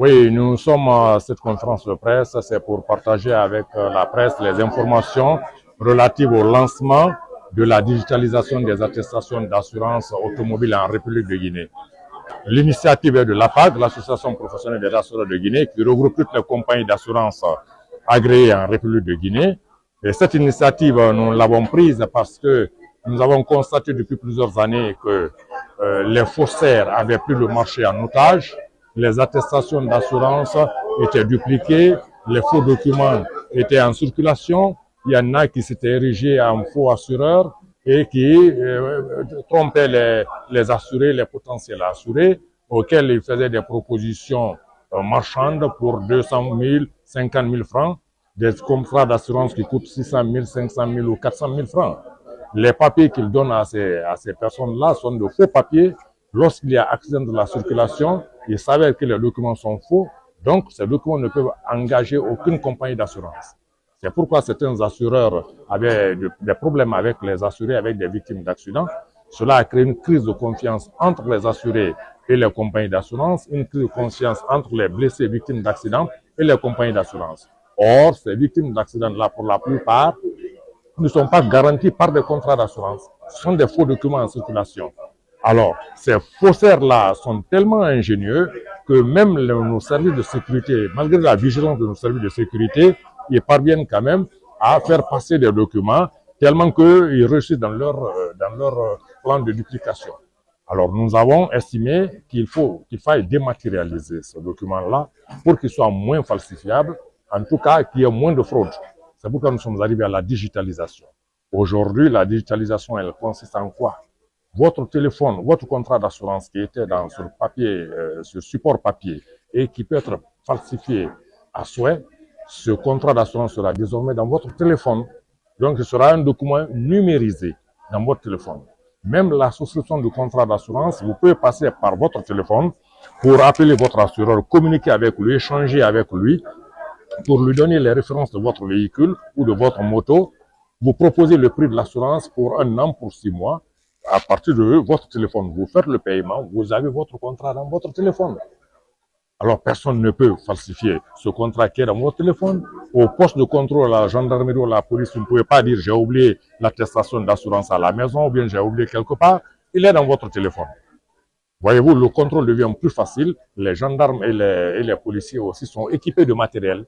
Oui, nous sommes à cette conférence de presse, c'est pour partager avec la presse les informations relatives au lancement de la digitalisation des attestations d'assurance automobile en République de Guinée. L'initiative est de l'APAG, l'Association professionnelle des assureurs de Guinée, qui regroupe toutes les compagnies d'assurance agréées en République de Guinée. Et cette initiative, nous l'avons prise parce que nous avons constaté depuis plusieurs années que les faussaires avaient pris le marché en otage, les attestations d'assurance étaient dupliquées, les faux documents étaient en circulation, il y en a qui s'étaient érigés en faux assureurs et qui trompaient les assurés, les potentiels assurés, auxquels ils faisaient des propositions marchandes pour 200 000, 50 000 francs, des contrats d'assurance qui coûtent 600 000, 500 000 ou 400 000 francs. Les papiers qu'ils donnent à ces personnes-là sont de faux papiers. Lorsqu'il y a accident de la circulation, ils savent que les documents sont faux, donc ces documents ne peuvent engager aucune compagnie d'assurance. C'est pourquoi certains assureurs avaient des problèmes avec les assurés, avec des victimes d'accidents. Cela a créé une crise de confiance entre les assurés et les compagnies d'assurance, une crise de confiance entre les blessés victimes d'accidents et les compagnies d'assurance. Or, ces victimes d'accidents-là, pour la plupart, ne sont pas garanties par des contrats d'assurance. Ce sont des faux documents en circulation. Alors, ces faussaires-là sont tellement ingénieux que même nos services de sécurité, malgré la vigilance de nos services de sécurité, ils parviennent quand même à faire passer des documents tellement qu'ils réussissent dans leur plan de duplication. Alors, nous avons estimé qu'il faille dématérialiser ce document-là pour qu'il soit moins falsifiable, en tout cas qu'il y ait moins de fraude. C'est pourquoi nous sommes arrivés à la digitalisation. Aujourd'hui, la digitalisation, elle consiste en quoi? Votre téléphone, votre contrat d'assurance qui était sur papier, sur support papier et qui peut être falsifié à souhait, ce contrat d'assurance sera désormais dans votre téléphone. Donc, ce sera un document numérisé dans votre téléphone. Même la souscription du contrat d'assurance, vous pouvez passer par votre téléphone pour appeler votre assureur, communiquer avec lui, échanger avec lui, pour lui donner les références de votre véhicule ou de votre moto. Vous proposez le prix de l'assurance pour 1 an, pour 6 mois. À partir de votre téléphone, vous faites le paiement, vous avez votre contrat dans votre téléphone. Alors, personne ne peut falsifier ce contrat qui est dans votre téléphone. Au poste de contrôle, à la gendarmerie ou à la police, vous ne pouvez pas dire j'ai oublié l'attestation d'assurance à la maison ou bien j'ai oublié quelque part. Il est dans votre téléphone. Voyez-vous, le contrôle devient plus facile. Les gendarmes et les policiers aussi sont équipés de matériel